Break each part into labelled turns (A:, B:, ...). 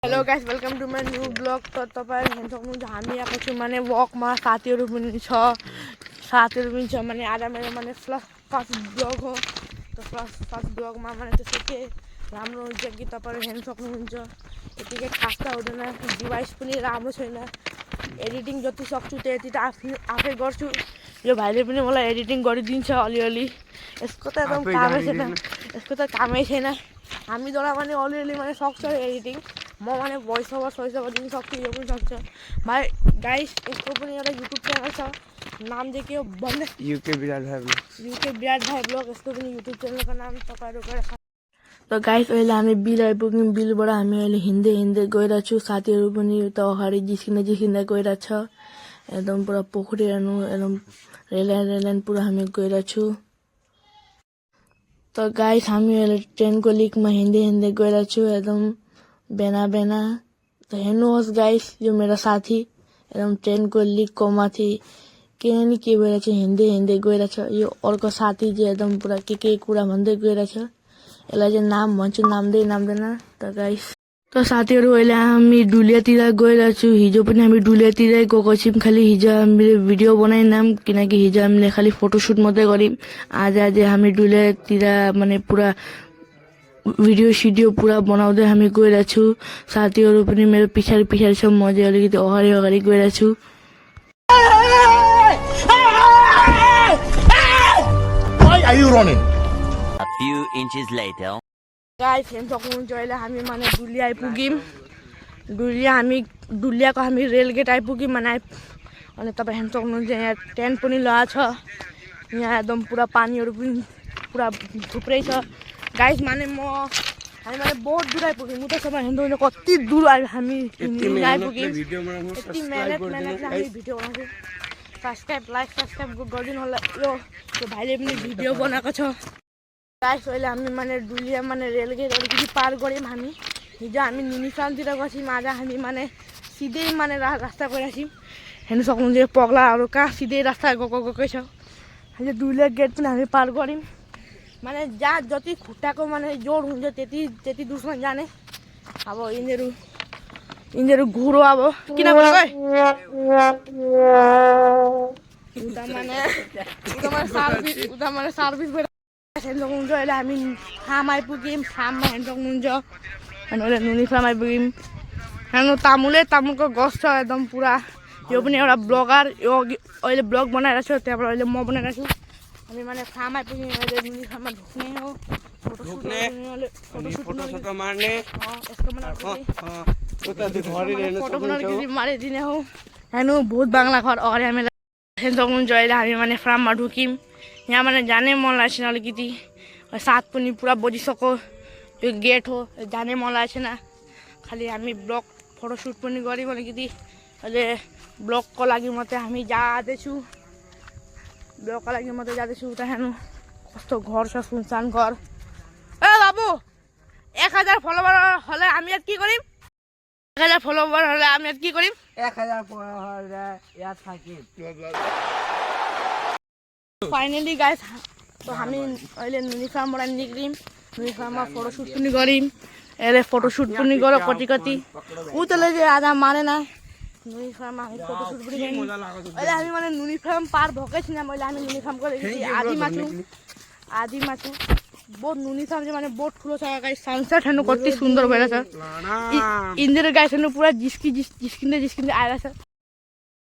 A: Hello guys welcome to my new blog. त तपाईँ हेर्न सक्नुहुन्छ हामी आएको छौँ माने वकमा। साथीहरू पनि छ माने आज मेरो माने फर्स्ट ब्लग हो। त फर्स्ट ब्लगमा माने त्यस्तो के राम्रो हुन्छ कि तपाईँहरू हेर्न सक्नुहुन्छ। यतिकै खास त हुँदैन, डिभाइस पनि राम्रो छैन। एडिटिङ जति सक्छु त्यति त आफै गर्छु। यो भाइले पनि मलाई एडिटिङ गरिदिन्छ अलिअलि। यसको त एकदम कामै छैन। हामीद्वारा पनि अलिअलि माने सक्छ एडिटिङ। म माने भोइस ओभर दिन सक्छु, यो पनि सक्छ। भाइ गाइस यसको पनि एउटा युट्युब च्यानल छ, नाम चाहिँ के हो भन्ने युके विराट भाइ ब्लग। यसको पनि युट्युब च्यानलको नाम तपाईँहरू गएर। त गाइस अहिले हामी बिल आइपुग्यौँ। बिलबाट हामी अहिले हिँड्दै गइरहेको छु। साथीहरू पनि त अगाडि जिस्किँदै गइरहेको छ। एकदम पुरा पोखरी हेर्नु, एकदम रेलान पुरा हामी गइरहेको छु। त गाइस हामी अहिले ट्रेनको लिकमा हिँड्दै गइरहेको छु, एकदम बेना। त हेर्नुहोस् गाइस, यो मेरो साथी एकदम ट्रेनको लिकको माथि के भइरहेछ, हिँड्दै गइरहेछ। यो अर्को साथी चाहिँ एकदम पुरा के कुरा भन्दै गइरहेछ। यसलाई चाहिँ नाम भन्छु, नाम्दैन। त गाइस त साथीहरू अहिले हामी डुलियातिर गइरहेको छु। हिजो पनि हामी डुलियातिरै गएको छौँ। खालि हिजो हामीले भिडियो बनाएनौँ किनकि हिजो हामीले खालि फोटोसुट मात्रै गऱ्यौँ। आज हामी डुलियातिर माने पुरा भिडियो पुरा बनाउँदै हामी गइरहेको छु। साथीहरू पनि मेरो पछाडि छ, म चाहिँ अलिकति अगाडि गइरहेको छु। गाइस हेर्न सक्नुहुन्छ अहिले हामी माने डुलिया आइपुग्यौँ। डुलियाको हामी रेलगेट आइपुग्यौँ माने। अनि तपाईँ हेर्न सक्नुहुन्छ यहाँ टेन्ट पनि लगाएको छ। यहाँ एकदम पुरा पानीहरू पनि पुरा थुप्रै छ। गाइस माने हामी माने बहुत दूर आइपुग्यौँ। म त तपाईँ हेर्नु कति दूर हामी आइपुग्यौँ। यति मेहनतले हामी भिडियो बनाउँछौँ। सब्सक्राइब गरिदिनु होला। यो भाइले पनि भिडियो बनाएको छ। गाइस अहिले हामी माने डुलिया माने रेलगेट अलिकति पार गऱ्यौँ। हामी हिजो हामी नुनिफार्मतिर गएको छौँ, आज हामी माने सिधै माने रास्ता गइरहेको छौँ। हेर्नु सक्नुहुन्छ यो पगलाहरू कहाँ सिधै रास्ता गएकै छ। अहिले डुलिया गेट पनि हामी पार गऱ्यौँ। माने जहाँ जति खुट्टाको माने जोड हुन्छ त्यति दूरसम्म जाने। अब यिनीहरू घुरो अब किन बोलेको उता माने सर्भिस हेर्नु सक्नुहुन्छ। अहिले हामी फार्म आइपुग्यौँ। फार्ममा हेर्नु सक्नुहुन्छ। अनि अहिले नुनी फार्म आइपुग्यौँ। हेर्नु तामुलको गछ छ एकदम पुरा। यो पनि एउटा ब्लगर, यो अहिले ब्लग बनाइरहेको छु, त्यहाँबाट अहिले म बनाइरहेको छु। हामी माने फार्म आइपुग्यौँ। अहिले नुनी फार्ममा ढुक्ने हो, फोटोसुट मार्ने, फोटो मारिदिने हो। हेर्नु भूत बाङ्ला घर अगाडि हामी हेर्नु सक्नुहुन्छ। अहिले हामी माने फार्ममा ढुक्यौँ। यहाँ माने जाने मन लागेको छैन, अलिकति 7 पनि पुरा बजिसक्यो। यो गेट हो, जाने मन लागेको छैन। खालि हामी ब्लग फोटोसुट पनि गऱ्यौँ अलिकति। अहिले ब्लगको लागि मात्रै हामी जाँदैछु। उता हेर्नु कस्तो घर छ, सुनसान घर। ए बाबु 1000 फलोवर हले हामी याद के गरिम? 1000 फलोवर हले हामी याद के गरिम? 1000 फलोवर याद थाके। फाइनली गाइस तो हामी अहिले नुनी फार्मबाट निक्ल्यौँ। नुनी फार्ममा फोटोसुट पनि गऱ्यौँ। यसले फोटोसुट पनि गर्यो कति उतले चाहिँ आज मारेन। नुनी फार्ममा हामी फोटोसुट पनि गऱ्यौँ। अहिले हामी माने नुनी फार्म पार भएकै छैन। मैले हामी नुनी फार्मको आधीमा छु। बहुत नुनी फार्म चाहिँ माने बहुत ठुलो छ। गाइस सनसेट हेर्नु कति सुन्दर भइरहेछ। यिनीहरू गाइस हेर्नु पुरा जिस्किँदै आइरहेछ।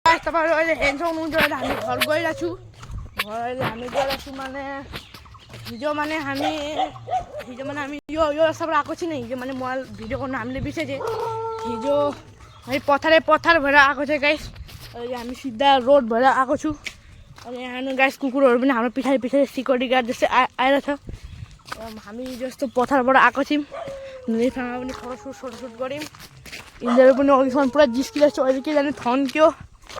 A: गाइस तपाईँहरू अहिले हेर्न सक्नुहुन्छ। अहिले हामी घर गइरहेको छु। माने हिजो माने हामी यो सब आएको छैन। हिजो माने मोबाइल भिडियोको नामले बिर्सेँ। हिजो हामी पत्थर भएर आएको छ गाइस। अहिले हामी सिधा रोड भएर आएको छु। अहिले यहाँ गाइस कुकुरहरू पनि हाम्रो पछाडि सिक्युरिटी गार्ड जस्तै आइरहेछ। हामी जस्तो पत्थरबाट आएको छौँ। नुनी फार्ममा पनि फोटोसुट गऱ्यौँ। यिनीहरू पनि अघिसम्म पुरा जिस्किरहेको छ। अहिले के जाने थन्क्यो।